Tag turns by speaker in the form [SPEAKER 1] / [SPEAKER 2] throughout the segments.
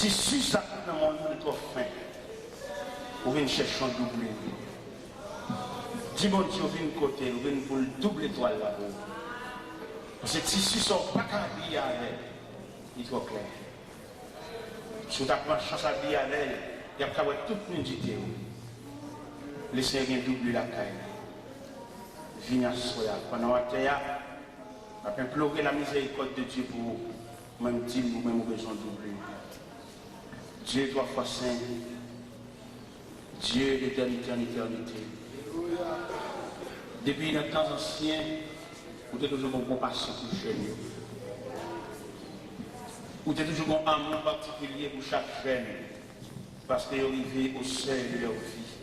[SPEAKER 1] Si ça dans le monde est trop fin, vous venez chercher un double. Dis bon Dieu, vous venez côté, vous venez pour le double étoile là-haut. Parce que si ce sont pas qu'à habiller avec, il est trop clair. Si vous avez chance à habiller avec, il y a toute nudité. Laissez rien double la caille. Viens à soi. Pendant la terre, on va implorer la miséricorde de Dieu pour vous. Même dire, vous-même, vous besoin de doubler. Dieu trois fois saint, Dieu d'éternité en éternité. Depuis le temps ancien, vous avez toujours une compassion pour jeune. Vous avez toujours un amour particulier pour chaque jeune, parce qu'ils arrivent au seuil de leur vie.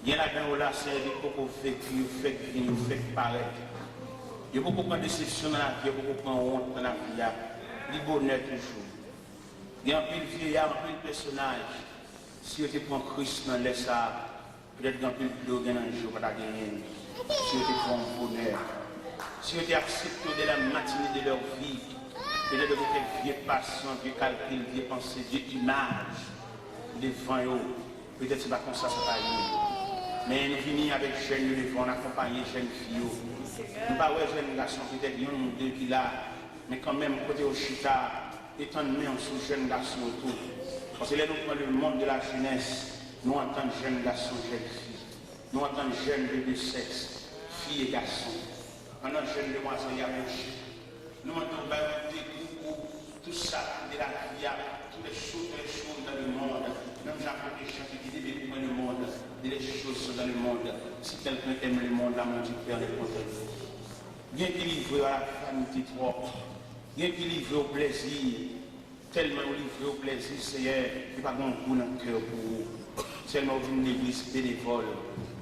[SPEAKER 1] Il y en a qui là, c'est beaucoup vécu, fait vivre, fait paraître. Il y a beaucoup de déception dans la vie, il y a beaucoup de honte dans la vie, il y a du bonheur toujours. Il y a un peu de vieillard, un peu de personnage. Si vous prend Christ dans l'air, peut-être un peu de l'eau dans le jour, pas gagner. Si vous prend bonheur. Si vous accepté de la matinée de leur vie, peut-être vous êtes vieux patient, vieux calcul, vieux pensée, vieux image devant eux. Peut-être c'est pas comme ça, ça va aller. Mais nous finissons avec jeunes, nous devons accompagner jeunes filles. Nous ne pas voir jeunes garçons, peut-être un ou deux qui là, mais quand même, côté au chita, étant donné sous jeunes garçons autour. Parce que là, nous prenons le monde de la jeunesse, nous entendons jeunes garçons, jeunes filles. Nous entendons jeunes de deux sexes, filles et garçons. Pendant jeunes demoiselles approchées. Nous entendons des groupes, tout ça, de la vie, toutes les choses dans le monde. Même Jean-Claude Deschamps qui dit des dans le monde, des choses sont dans le monde. Si quelqu'un aime le monde, la mon Dieu perd les contrôles. Bien qu'il livre à la famille trop. Bien qu'il livre au plaisir, tellement livré au plaisir, Seigneur, il n'y a pas de goût dans le cœur pour vous. Seulement vous venez l'église bénévole,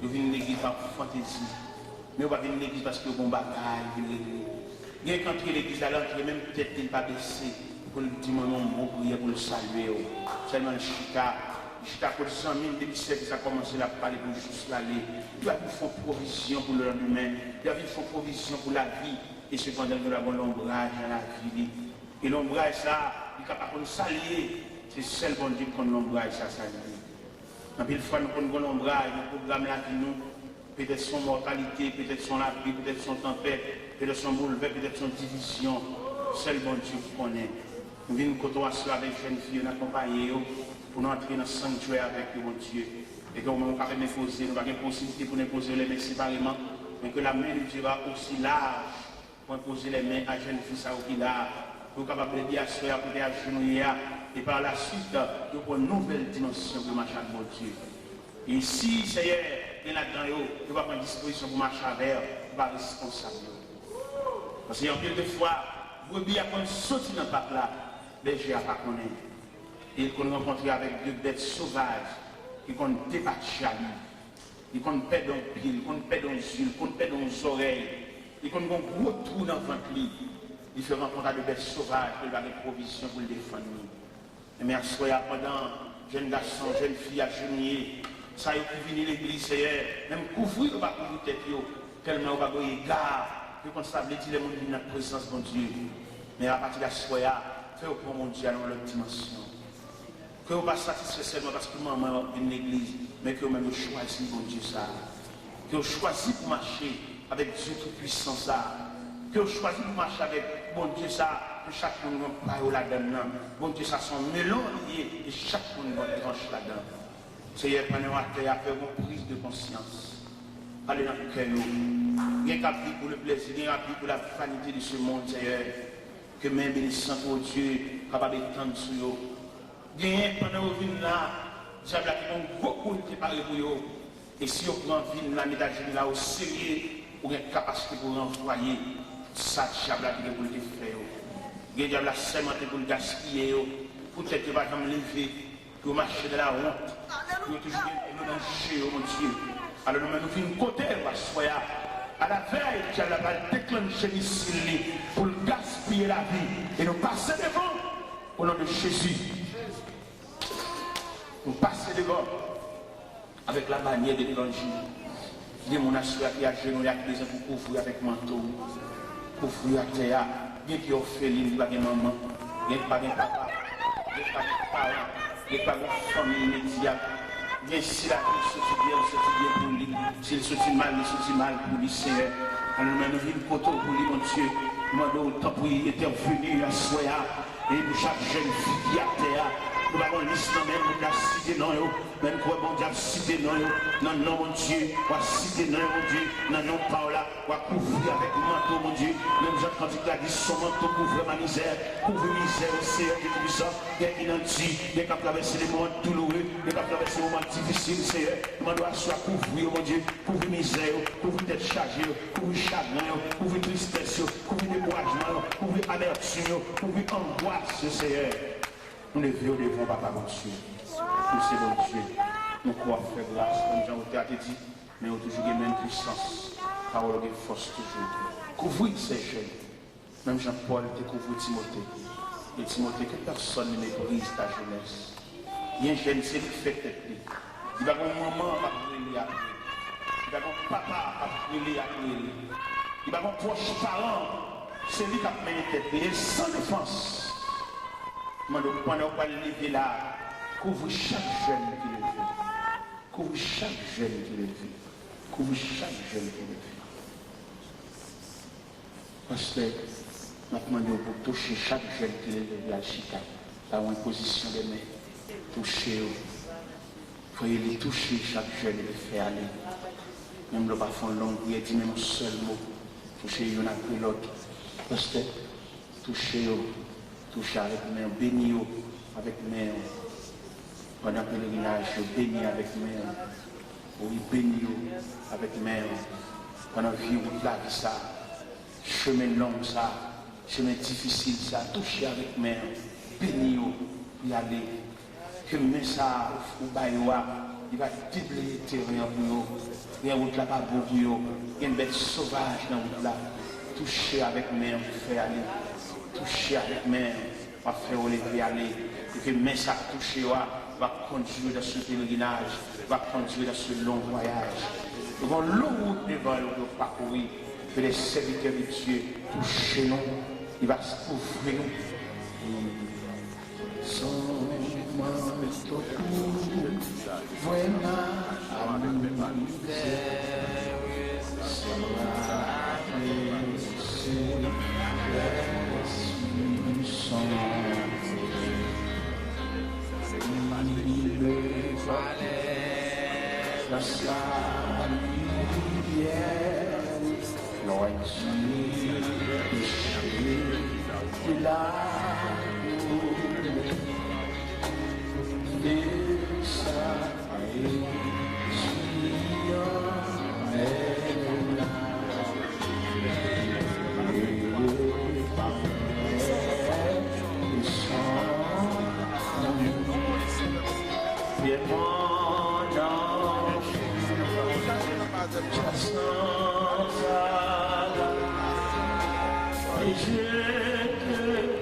[SPEAKER 1] vous venez l'église par fantaisie, mais vous ne venez l'église parce que vous avez un bagage, Il y a quand l'église à l'entrée, même peut-être qu'il n'est pas baissé pour le dire mon bon prière pour le saluer. Seulement le chita pour 100 000 depuis que ça a commencé à parler pour juste l'aller. Il va faire provision pour le lendemain. Il va faire provision pour la vie. Et cependant, nous avons l'ombrage dans la vie. Et l'ombrage, ça, il est capable de nous saluer. C'est seul bon Dieu qu'on l'ombrage, ça saluer. En plus, fois, nous avons l'ombrage, nous programme la vie, nous. Peut-être son mortalité, peut-être son appui, peut-être son tempête, peut-être son bouleversement, peut-être son division. Seul bon Dieu qu'on connaît. Nous venons côtoyer cela avec jeunes filles, nous accompagner pour nous entrer dans le sanctuaire avec mon Dieu. Et que nous ne pouvons pas imposer, nous n'avons pas de possibilité pour imposer les mains séparément, mais que la main de Dieu va aussi large pour imposer les mains à jeunes filles qui là, pour capable de dire à ceux pour agenouiller et par la suite, pour une nouvelle dimension de marcher avec mon Dieu. Et si Seigneur est là-dedans, nous va prendre disposition pour marcher avec, nous va responsable. Parce qu'il y a quelques fois, vous bien qu'on sortir dans le parc là, les gens ne pas connaître. Et qu'on rencontre avec deux bêtes sauvages qui qu'on débattent à lui, qui qu'on pète dans le pied, qui qu'on pète dans les yeux, qui qu'on pète dans les oreilles, et qu'on a un gros trou dans le ventre. Il fait rencontrer avec des bêtes sauvages qui ont des provisions pour le défendre. Et merci pendant jeunes garçons, jeunes filles à genouiller, ça y est qui venir l'église, même couvrir ou pas couvrir tête, tellement on va gagner garde, que qu'on stabilise les gens dans la présence de Dieu. Mais à partir de ce soir, fais-le pour mon Dieu dans l'autre dimension. Que vous ne pas satisfait seulement parce que maman est une église, mais que vous-même choisissez mon Dieu ça. Que vous choisissez pour marcher avec Dieu tout-puissant ça. Que vous choisissez pour marcher avec mon Dieu ça, que chaque monde va pas là-dedans. Bon Dieu ça sont mélangés et chaque monde va trancher là-dedans. Seigneur, pendant la terre, faire une prise de conscience. Allez dans le cœur. Rien qu'à vivre pour le plaisir, rien qu'à vivre pour la vanité de ce monde, Seigneur. Que même bénissant pour Dieu, capable d'étendre sur eux. Bien, pendant que vous venez là, j'avais beaucoup de préparé pour vous. Et si vous prenez la médaille là au sérieux, vous avez une capacité pour renvoyer ça, diable qui est pour le faire. Vous avez la sémantique pour le gaspiller. Peut-être que vous allez lever, que vous marchez de la honte. Vous avez toujours une danger, mon Dieu. Alors nous venons côté, à la veille, qui a déclenché ici pour gaspiller la vie. Et nous passer devant au nom de Jésus. Nous passer devant avec la manière de l'évangile. Il y a mon assuré qui a genoux, pour couvrir avec manteau, couvrir à terre. Bien qu'il y ait orpheline, il n'y a pas de maman, il n'y a pas de papa, il n'y a pas de parents, il n'y a pas de famille immédiate. Bien si la vie sortit bien pour lui. S'il sortit mal, il sortit mal pour lui, Seigneur. Alors nous venons pour lui, mon Dieu. Nous demandons autant pour y intervenir à Soya. Et chaque jeune fille qui a terre. Nous avons une liste même pour la cité non, même pour bon Dieu cité non, non mon Dieu, pour citer non mon Dieu, non Paula, pour couvrir avec manteau mon Dieu, nous avons entendu que la dit son manteau couvre ma misère, couvre misère au Seigneur qui est puissant, qui est identique, qui est capable de traverser les moments douloureux, qui est capable de traverser les moments difficiles, Seigneur, nous doit soit couvrir mon Dieu, couvrir misère, couvrir tête chargée, couvrir chagrin, couvrir tristesse, couvrir découragement, couvrir amertume, couvrir angoisse, Seigneur. Nous levons devant Papa mon Dieu. Nous c'est mon Dieu. Nous croyons faire grâce, comme Jean a dit, mais nous toujours une même puissance. Parole de force toujours. Couvrir ces jeunes. Même Jean-Paul découvre Timothée. Et Timothée, que personne ne méprise ta jeunesse. Il y a un jeune, c'est le fait tête. Il va avoir un maman à brûler à brûler. Il va avoir un papa à brûler à brûler. Il va avoir un proche parent. C'est lui qui a mené tête. Il est sans défense. Pendant qu'on va lever là, couvre chaque jeune qui le fait. Couvre chaque jeune qui le fait. Couvre chaque jeune qui le fait. Parce que nous demandons pour toucher chaque jeune qui le fait à Chica, par une position de main. Toucher, il faut les toucher chaque jeune et le faire aller. Même le parfum long, il dit même un seul mot. Toucher l'un après l'autre. Parce que toucher. Toucher avec main, béni avec main. Pendant le pèlerinage, béni avec main. Oui, béni avec main. Pendant la vie, la vie, ça. Chemin long, ça. Chemin difficile, ça. Toucher avec main. Béni y aller. Que main ça, ou baïwa, il va déblayer terrain pour nous. Il y a une route là-bas pour vous. Il y a une bête sauvage dans la route là. toucher avec main, on fait aller. Toucher avec main, on va faire lever aller. Et que main ça toucher, va conduire dans ce pèlerinage, va conduire dans ce long voyage. Nous avons longue route devant nous pour parcourir. Que les serviteurs de Dieu touchent nous, il va ouvrir nous. Je